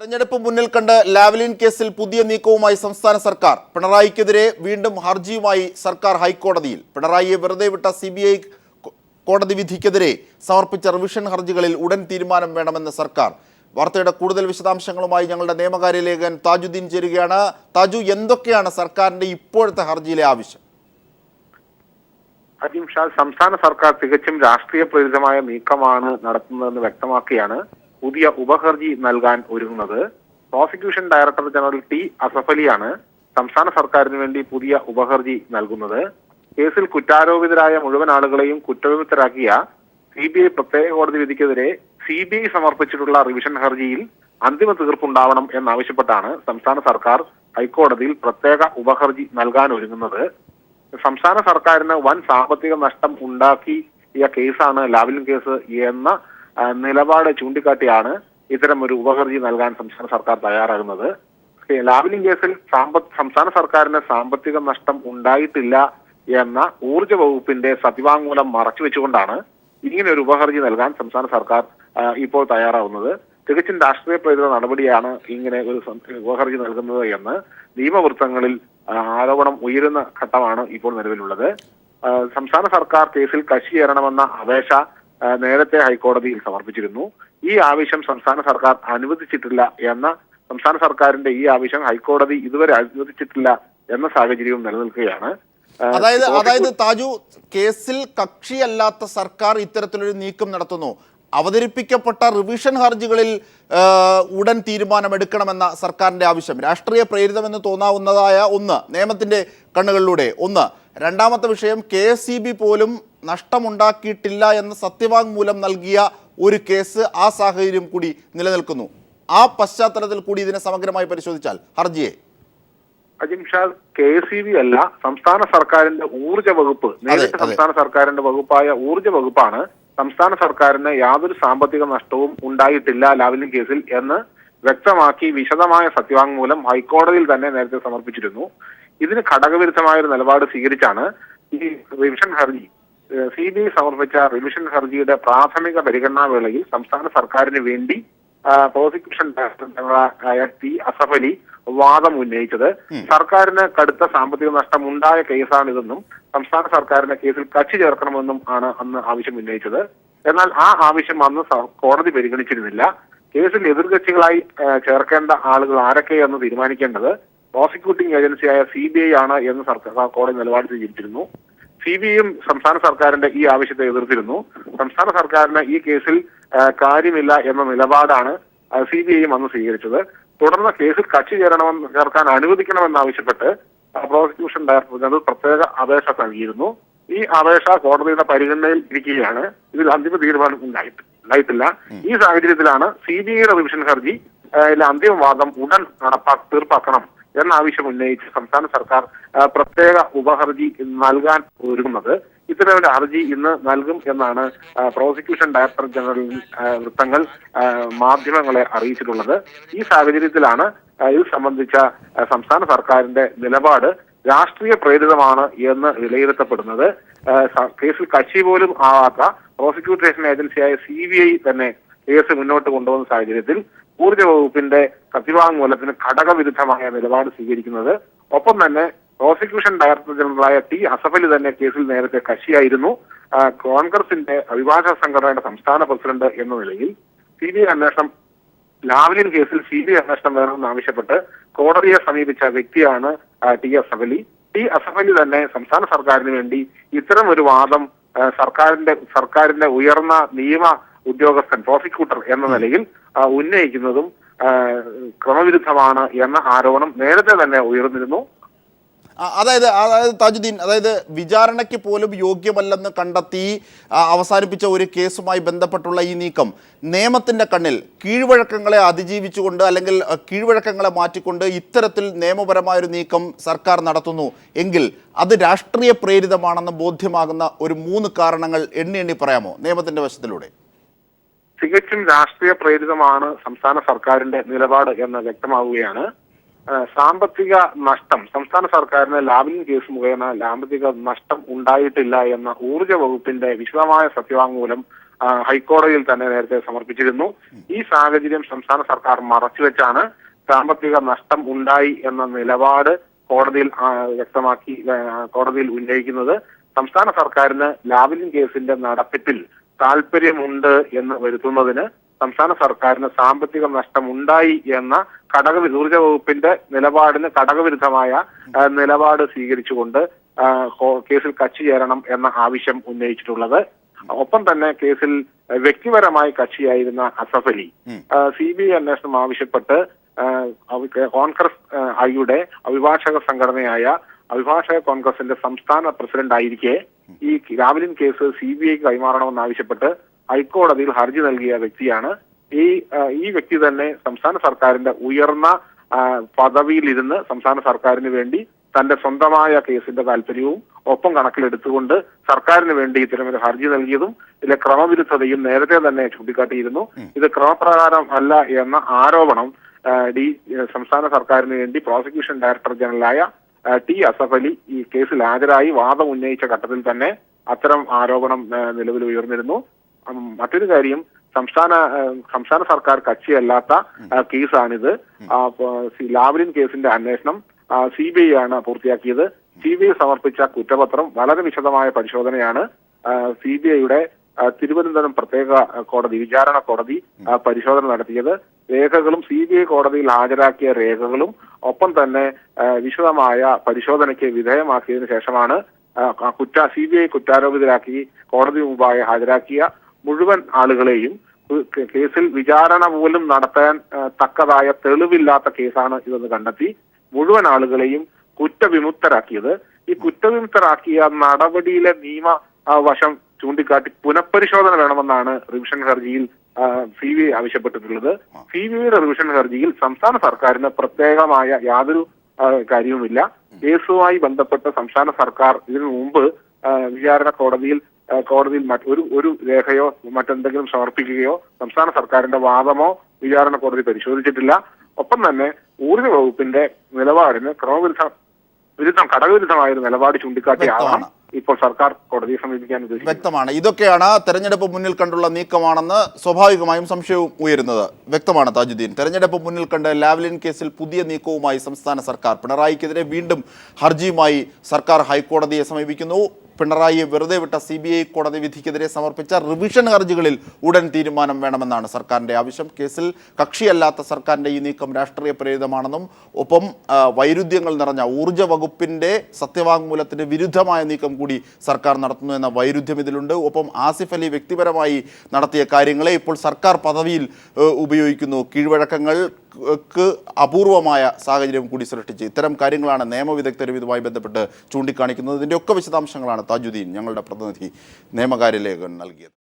തെരഞ്ഞെടുപ്പ് മുന്നിൽ കണ്ട് ലാവ്ലിൻ കേസിൽ പുതിയ നീക്കവുമായി സംസ്ഥാന സർക്കാർ. പിണറായിക്കെതിരെ വീണ്ടും ഹർജിയുമായി സർക്കാർ ഹൈക്കോടതിയിൽ. പിണറായിയെ വെറുതെ വിട്ട CBI കോടതി വിധിക്കെതിരെ സമർപ്പിച്ച റിവിഷൻ ഹർജികളിൽ ഉടൻ തീരുമാനം വേണമെന്ന് സർക്കാർ. വാർത്തയുടെ കൂടുതൽ വിശദാംശങ്ങളുമായി ഞങ്ങളുടെ നിയമകാര്യ ലേഖകൻ താജുദ്ദീൻ ചേരുകയാണ്. താജു, എന്തൊക്കെയാണ് സർക്കാരിന്റെ ഇപ്പോഴത്തെ ഹർജിയിലെ ആവശ്യം? സംസ്ഥാന സർക്കാർ തികച്ചും രാഷ്ട്രീയ പ്രേരിതമായ നീക്കമാണ് നടത്തുന്നതെന്ന് വ്യക്തമാക്കിയാണ് പുതിയ ഉപഹർജി നൽകാൻ ഒരുങ്ങുന്നത്. Prosecution director general T. അസഫലിയാണ് സംസ്ഥാന സർക്കാരിന് വേണ്ടി പുതിയ ഉപഹർജി നൽകുന്നത്. കേസിൽ കുറ്റാരോപിതരായ മുഴുവൻ ആളുകളെയും കുറ്റവിമുക്തരാക്കിയ CBI പ്രത്യേക കോടതി വിധിക്കെതിരെ CBI സമർപ്പിച്ചിട്ടുള്ള റിവിഷൻ ഹർജിയിൽ അന്തിമ തീർപ്പുണ്ടാവണം എന്നാവശ്യപ്പെട്ടാണ് സംസ്ഥാന സർക്കാർ ഹൈക്കോടതിയിൽ പ്രത്യേക ഉപഹർജി നൽകാൻ ഒരുങ്ങുന്നത്. സംസ്ഥാന സർക്കാരിന് വൻ സാമ്പത്തിക നഷ്ടം ഉണ്ടാക്കിയ കേസാണ് ലാവ്ലിൻ കേസ് എന്ന നിലപാട് ചൂണ്ടിക്കാട്ടിയാണ് ഇത്തരം ഒരു ഉപഹർജി നൽകാൻ സംസ്ഥാന സർക്കാർ തയ്യാറാകുന്നത്. ലാവ്ലിൻ കേസിൽ സംസ്ഥാന സർക്കാരിന് സാമ്പത്തിക നഷ്ടം ഉണ്ടായിട്ടില്ല എന്ന ഊർജ്ജ വകുപ്പിന്റെ സത്യവാങ്മൂലം മറച്ചുവെച്ചുകൊണ്ടാണ് ഇങ്ങനെ ഒരു ഉപഹർജി നൽകാൻ സംസ്ഥാന സർക്കാർ ഇപ്പോൾ തയ്യാറാവുന്നത്. തികച്ചും രാഷ്ട്രീയ പ്രേരിത നടപടിയാണ് ഇങ്ങനെ ഒരു ഉപഹർജി നൽകുന്നത് എന്ന് നിയമവൃത്തങ്ങളിൽ ആരോപണം ഉയരുന്ന ഘട്ടമാണ് ഇപ്പോൾ നിലവിലുള്ളത്. സംസ്ഥാന സർക്കാർ കേസിൽ കക്ഷി ചേരണമെന്ന അപേക്ഷ നേരത്തെ ഹൈക്കോടതിയിൽ സമർപ്പിച്ചിരുന്നു. ഈ ആവശ്യം സംസ്ഥാന സർക്കാർ അനുവദിച്ചിട്ടില്ല എന്ന സംസ്ഥാന സർക്കാരിന്റെ ഈ ആവശ്യം ഹൈക്കോടതി ഇതുവരെ അനുവദിച്ചിട്ടില്ല എന്ന സാഹചര്യവും നിലനിൽക്കുകയാണ്. അതായത് താജു, കേസിൽ കക്ഷിയല്ലാത്ത സർക്കാർ ഇത്തരത്തിലൊരു നീക്കം നടത്തുന്നു. അവതരിപ്പിക്കപ്പെട്ട റിവിഷൻ ഹർജികളിൽ ഉടൻ തീരുമാനമെടുക്കണമെന്ന സർക്കാരിന്റെ ആവശ്യം രാഷ്ട്രീയ പ്രേരിതമെന്ന് തോന്നാവുന്നതായ ഒന്ന്, നിയമത്തിന്റെ കണ്ണുകളിലൂടെ ഒന്ന്. രണ്ടാമത്തെ വിഷയം, KSEB പോലും നഷ്ടമുണ്ടാക്കിയിട്ടില്ല എന്ന സത്യവാങ്മൂലം നൽകിയ ഒരു കേസ്, ആ സാഹചര്യം കൂടി നിലനിൽക്കുന്നു. ആ പശ്ചാത്തലത്തിൽ കൂടി ഇതിനെ സമഗ്രമായി പരിശോധിച്ചാൽ ഹർജിയെ KSEB അല്ല, സംസ്ഥാന സർക്കാരിന്റെ ഊർജ്ജ വകുപ്പ്, നേരിട്ട് സംസ്ഥാന സർക്കാരിന്റെ വകുപ്പായ ഊർജ്ജ വകുപ്പാണ് സംസ്ഥാന സർക്കാരിന് യാതൊരു സാമ്പത്തിക നഷ്ടവും ഉണ്ടായിട്ടില്ല ലാവ്ലിൻ കേസിൽ എന്ന് വ്യക്തമാക്കി വിശദമായ സത്യവാങ്മൂലം ഹൈക്കോടതിയിൽ തന്നെ നേരത്തെ സമർപ്പിച്ചിരുന്നു. ഇതിന് ഘടകവിരുദ്ധമായ ഒരു നിലപാട് സ്വീകരിച്ചാണ് ഈ റിവിഷൻ ഹർജി. CBI സമർപ്പിച്ച റിവിഷൻ ഹർജിയുടെ പ്രാഥമിക പരിഗണനാ വേളയിൽ സംസ്ഥാന സർക്കാരിന് വേണ്ടി പ്രോസിക്യൂഷൻ ഡയറക്ടർ ജനറലായ T. അസഫലി വാദം ഉന്നയിച്ചത്. സർക്കാരിന് കടുത്ത സാമ്പത്തിക നഷ്ടം ഉണ്ടായ കേസാണിതെന്നും സംസ്ഥാന സർക്കാരിന്റെ കേസിൽ കക്ഷി ചേർക്കണമെന്നും ആണ് അന്ന് ആവശ്യം ഉന്നയിച്ചത്. എന്നാൽ ആ ആവശ്യം അന്ന് കോടതി പരിഗണിച്ചിരുന്നില്ല. കേസിൽ എതിർകക്ഷികളായി ചേർക്കേണ്ട ആളുകൾ ആരൊക്കെയെന്ന് തീരുമാനിക്കേണ്ടത് പ്രോസിക്യൂട്ടിംഗ് ഏജൻസിയായ CBI ആണ് എന്ന് സർക്കാർ കോടതി നിലപാട് സ്വീകരിച്ചിരുന്നു. CBIയും സംസ്ഥാന സർക്കാരിന്റെ ഈ ആവശ്യത്തെ എതിർത്തിരുന്നു. സംസ്ഥാന സർക്കാരിന് ഈ കേസിൽ കാര്യമില്ല എന്ന നിലപാടാണ് CBIയും അന്ന് സ്വീകരിച്ചത്. തുടർന്ന് കേസിൽ കക്ഷി ചേർക്കാൻ അനുവദിക്കണമെന്നാവശ്യപ്പെട്ട് പ്രോസിക്യൂഷൻ ഡയറക്ടർ ജനറൽ പ്രത്യേക അപേക്ഷ നൽകിയിരുന്നു. ഈ അപേക്ഷ കോടതിയുടെ പരിഗണനയിൽ ഇരിക്കുകയാണ്. ഇതിൽ അന്തിമ തീരുമാനം ഉണ്ടായിട്ടില്ല. ഈ സാഹചര്യത്തിലാണ് CBIയുടെ റിവിഷൻ ഹർജി അന്തിമ വാദം ഉടൻ തീർപ്പാക്കണം എന്ന ആവശ്യം ഉന്നയിച്ച് സംസ്ഥാന സർക്കാർ പ്രത്യേക ഉപഹർജി നൽകാൻ ഒരുങ്ങുന്നത്. ഇത്തരം ഒരു ഹർജി ഇന്ന് നൽകും എന്നാണ് പ്രോസിക്യൂഷൻ ഡയറക്ടർ ജനറൽ വൃത്തങ്ങൾ മാധ്യമങ്ങളെ അറിയിച്ചിട്ടുള്ളത്. ഈ സാഹചര്യത്തിലാണ് ഇത് സംബന്ധിച്ച സംസ്ഥാന സർക്കാരിന്റെ നിലപാട് രാഷ്ട്രീയ പ്രേരിതമാണ് എന്ന് വിലയിരുത്തപ്പെടുന്നത്. കേസിൽ കക്ഷി പോലും ആവാത്ത പ്രോസിക്യൂട്ടേഷൻ ഏജൻസിയായ CBI തന്നെ കേസ് മുന്നോട്ട് കൊണ്ടുപോകുന്ന സാഹചര്യത്തിൽ ഊർജ്ജ വകുപ്പിന്റെ സത്യവാങ്മൂലത്തിന് ഘടകവിരുദ്ധമായ നിലപാട് സ്വീകരിക്കുന്നത്. ഒപ്പം തന്നെ പ്രോസിക്യൂഷൻ ഡയറക്ടർ ജനറലായ T. അസഫലി തന്നെ കേസിൽ നേരത്തെ കക്ഷിയായിരുന്നു. കോൺഗ്രസിന്റെ അഭിഭാഷക സംഘടനയുടെ സംസ്ഥാന പ്രസിഡന്റ് എന്ന നിലയിൽ CBI അന്വേഷണം, ലാവ്ലിൻ കേസിൽ CBI അന്വേഷണം വേണമെന്ന് ആവശ്യപ്പെട്ട് കോടതിയെ സമീപിച്ച വ്യക്തിയാണ് T. അസഫലി. T. അസഫലി തന്നെ സംസ്ഥാന സർക്കാരിന് വേണ്ടി ഇത്തരം ഒരു വാദം സർക്കാരിന്റെ ഉയർന്ന നിയമ ഉദ്യോഗസ്ഥൻ, പ്രോസിക്യൂട്ടർ എന്ന നിലയിൽ ഉന്നയിക്കുന്നതും ക്രമവിരുദ്ധമാണ് എന്ന ആരോപണം നേരത്തെ തന്നെ ഉയർന്നിരുന്നു. അതായത് താജുദ്ദീൻ, വിചാരണയ്ക്ക് പോലും യോഗ്യമല്ലെന്ന് കണ്ടെത്തി അവസാനിപ്പിച്ച ഒരു കേസുമായി ബന്ധപ്പെട്ടുള്ള ഈ നീക്കം നിയമത്തിന്റെ കണ്ണിൽ കീഴ്വഴക്കങ്ങളെ അതിജീവിച്ചുകൊണ്ട്, അല്ലെങ്കിൽ കീഴ്വഴക്കങ്ങളെ മാറ്റിക്കൊണ്ട് ഇത്തരത്തിൽ നിയമപരമായൊരു നീക്കം സർക്കാർ നടത്തുന്നു എങ്കിൽ അത് രാഷ്ട്രീയ പ്രേരിതമാണെന്ന് ബോധ്യമാകുന്ന ഒരു 3 കാരണങ്ങൾ എണ്ണി പറയാമോ നിയമത്തിന്റെ വശത്തിലൂടെ? തികച്ചും രാഷ്ട്രീയ പ്രേരിതമാണ് സംസ്ഥാന സർക്കാരിന്റെ നിലപാട് എന്ന് വ്യക്തമാവുകയാണ്. സാമ്പത്തിക നഷ്ടം സംസ്ഥാന സർക്കാരിന് ലാവ്ലിൻ കേസ് മുഖേന സാമ്പത്തിക നഷ്ടം ഉണ്ടായിട്ടില്ല എന്ന ഊർജ്ജ വകുപ്പിന്റെ വിശദമായ സത്യവാങ്മൂലം ഹൈക്കോടതിയിൽ തന്നെ നേരത്തെ സമർപ്പിച്ചിരുന്നു. ഈ സാഹചര്യം സംസ്ഥാന സർക്കാർ മറച്ചുവെച്ചാണ് സാമ്പത്തിക നഷ്ടം ഉണ്ടായി എന്ന നിലപാട് കോടതിയിൽ വ്യക്തമാക്കി കോടതിയിൽ ഉന്നയിക്കുന്നത്. സംസ്ഥാന സർക്കാരിന് ലാവ്ലിൻ കേസിന്റെ നടത്തിപ്പിൽ താല്പര്യമുണ്ട് എന്ന് വരുത്തുന്നതിന് സംസ്ഥാന സർക്കാരിന് സാമ്പത്തിക നഷ്ടം ഉണ്ടായി എന്ന ഊർജ്ജ വകുപ്പിന്റെ നിലപാടിന് ഘടകവിരുദ്ധമായ നിലപാട് സ്വീകരിച്ചുകൊണ്ട് കേസിൽ കക്ഷി ചേരണം എന്ന ആവശ്യം ഉന്നയിച്ചിട്ടുള്ളത്. ഒപ്പം തന്നെ കേസിൽ വ്യക്തിപരമായി കക്ഷിയായിരുന്ന അസഫ് അലി CBI അന്വേഷണം ആവശ്യപ്പെട്ട് കോൺഗ്രസ് ഐയുടെ അഭിഭാഷക സംഘടനയായ അഭിഭാഷക കോൺഗ്രസിന്റെ സംസ്ഥാന പ്രസിഡന്റ് ആയിരിക്കെ ഈ ലാവ്ലിൻ കേസ് CBIക്ക് കൈമാറണമെന്നാവശ്യപ്പെട്ട് ഹൈക്കോടതിയിൽ ഹർജി നൽകിയ വ്യക്തിയാണ്. ഈ വ്യക്തി തന്നെ സംസ്ഥാന സർക്കാരിന്റെ ഉയർന്ന പദവിയിലിരുന്ന് സംസ്ഥാന സർക്കാരിന് വേണ്ടി തന്റെ സ്വന്തമായ കേസിന്റെ താല്പര്യവും ഒപ്പം കണക്കിലെടുത്തുകൊണ്ട് സർക്കാരിന് വേണ്ടി ഇത്തരമൊരു ഹർജി നൽകിയതും ഇതിലെ ക്രമവിരുദ്ധതയും നേരത്തെ തന്നെ ചൂണ്ടിക്കാട്ടിയിരുന്നു. ഇത് ക്രമപ്രകാരം അല്ല എന്ന ആരോപണം സംസ്ഥാന സർക്കാരിന് വേണ്ടി പ്രോസിക്യൂഷൻ ഡയറക്ടർ ജനറലായ T. അസഫ് അലി ഈ കേസിൽ ഹാജരായി വാദം ഉന്നയിച്ച ഘട്ടത്തിൽ തന്നെ അത്തരം ആരോപണം നിലവിൽ ഉയർന്നിരുന്നു. മറ്റൊരു കാര്യം, സംസ്ഥാന സർക്കാർ കക്ഷിയല്ലാത്ത കേസാണിത്. ലാവ്ലിൻ കേസിന്റെ അന്വേഷണം CBI ആണ് പൂർത്തിയാക്കിയത്. CBI സമർപ്പിച്ച കുറ്റപത്രം വളരെ വിശദമായ പരിശോധനയാണ് CBIയുടെ തിരുവനന്തപുരം പ്രത്യേക കോടതി വിചാരണ കോടതി പരിശോധന നടത്തിയത്. രേഖകളും CBI കോടതിയിൽ ഹാജരാക്കിയ രേഖകളും ഒപ്പം തന്നെ വിശദമായ പരിശോധനയ്ക്ക് വിധേയമാക്കിയതിനു ശേഷമാണ് CBI കുറ്റാരോപിതരാക്കി കോടതി മുമ്പായി ഹാജരാക്കിയ മുഴുവൻ ആളുകളെയും കേസിൽ വിചാരണ പോലും നടത്താൻ തക്കതായ തെളിവില്ലാത്ത കേസാണ് ഇതെന്ന് കണ്ടെത്തി മുഴുവൻ ആളുകളെയും കുറ്റവിമുക്തരാക്കിയത്. ഈ കുറ്റവിമുക്തരാക്കിയ നടപടിയിലെ നിയമ വശം ചൂണ്ടിക്കാട്ടി പുനഃപരിശോധന വേണമെന്നാണ് റിവിഷൻ ഹർജിയിൽ CBI ആവശ്യപ്പെട്ടിട്ടുള്ളത്. CBIയുടെ റിവിഷൻ ഹർജിയിൽ സംസ്ഥാന സർക്കാരിന് പ്രത്യേകമായ യാതൊരു കാര്യവുമില്ല. കേസുമായി ബന്ധപ്പെട്ട് സംസ്ഥാന സർക്കാർ ഇതിനു മുമ്പ് വിചാരണ കോടതിയിൽ ഒരു രേഖയോ മറ്റെന്തെങ്കിലും സമർപ്പിക്കുകയോ സംസ്ഥാന സർക്കാരിന്റെ വാദമോ വിചാരണ കോടതി പരിശോധിച്ചിട്ടില്ല. ഒപ്പം തന്നെ ഊർജ്ജ വകുപ്പിന്റെ നിലപാടിന് ഘടകവിരുദ്ധമായ ഒരു നിലപാട് ചൂണ്ടിക്കാട്ടിയാണ് ഇപ്പോൾ സർക്കാർ കോടതിയെ സമീപിക്കാൻ ഉദ്ദേശിക്കുന്നത്. വ്യക്തമാണ്. ഇതൊക്കെയാണ് തെരഞ്ഞെടുപ്പ് മുന്നിൽ കണ്ടുള്ള നീക്കമാണെന്ന് സ്വാഭാവികമായും സംശയവും ഉയരുന്നത് വ്യക്തമാണ്. താജുദ്ദീൻ, തെരഞ്ഞെടുപ്പ് മുന്നിൽ കണ്ട് ലാവ്ലിൻ കേസിൽ പുതിയ നീക്കവുമായി സംസ്ഥാന സർക്കാർ പിണറായിക്കെതിരെ വീണ്ടും ഹർജിയുമായി സർക്കാർ ഹൈക്കോടതിയെ സമീപിക്കുന്നു. പിണറായിയെ വെറുതെ വിട്ട CBI കോടതി വിധിക്കെതിരെ സമർപ്പിച്ച റിവിഷൻ ഹർജികളിൽ ഉടൻ തീരുമാനം വേണമെന്നാണ് സർക്കാരിൻ്റെ ആവശ്യം. കേസിൽ കക്ഷിയല്ലാത്ത സർക്കാരിൻ്റെ ഈ നീക്കം രാഷ്ട്രീയ പ്രേരിതമാണെന്നും ഒപ്പം വൈരുദ്ധ്യങ്ങൾ നിറഞ്ഞ ഊർജ്ജ വകുപ്പിൻ്റെ സത്യവാങ്മൂലത്തിന് വിരുദ്ധമായ നീക്കം കൂടി സർക്കാർ നടത്തുന്നു എന്ന വൈരുദ്ധ്യം ഇതിലുണ്ട്. ഒപ്പം ആസിഫ് അലി വ്യക്തിപരമായി നടത്തിയ കാര്യങ്ങളെ ഇപ്പോൾ സർക്കാർ പദവിയിൽ ഉപയോഗിക്കുന്നു. കീഴ്വഴക്കങ്ങൾക്ക് അപൂർവമായ സാഹചര്യം കൂടി സൃഷ്ടിച്ച് ഇത്തരം കാര്യങ്ങളാണ് നിയമവിദഗ്ധരും ഇതുമായി ബന്ധപ്പെട്ട് ചൂണ്ടിക്കാണിക്കുന്നത്. ഇതിൻ്റെയൊക്കെ വിശദാംശങ്ങളാണ് താജുദ്ദീൻ, ഞങ്ങളുടെ പ്രതിനിധി നിയമകാര്യ ലേഖകൻ നൽകിയത്.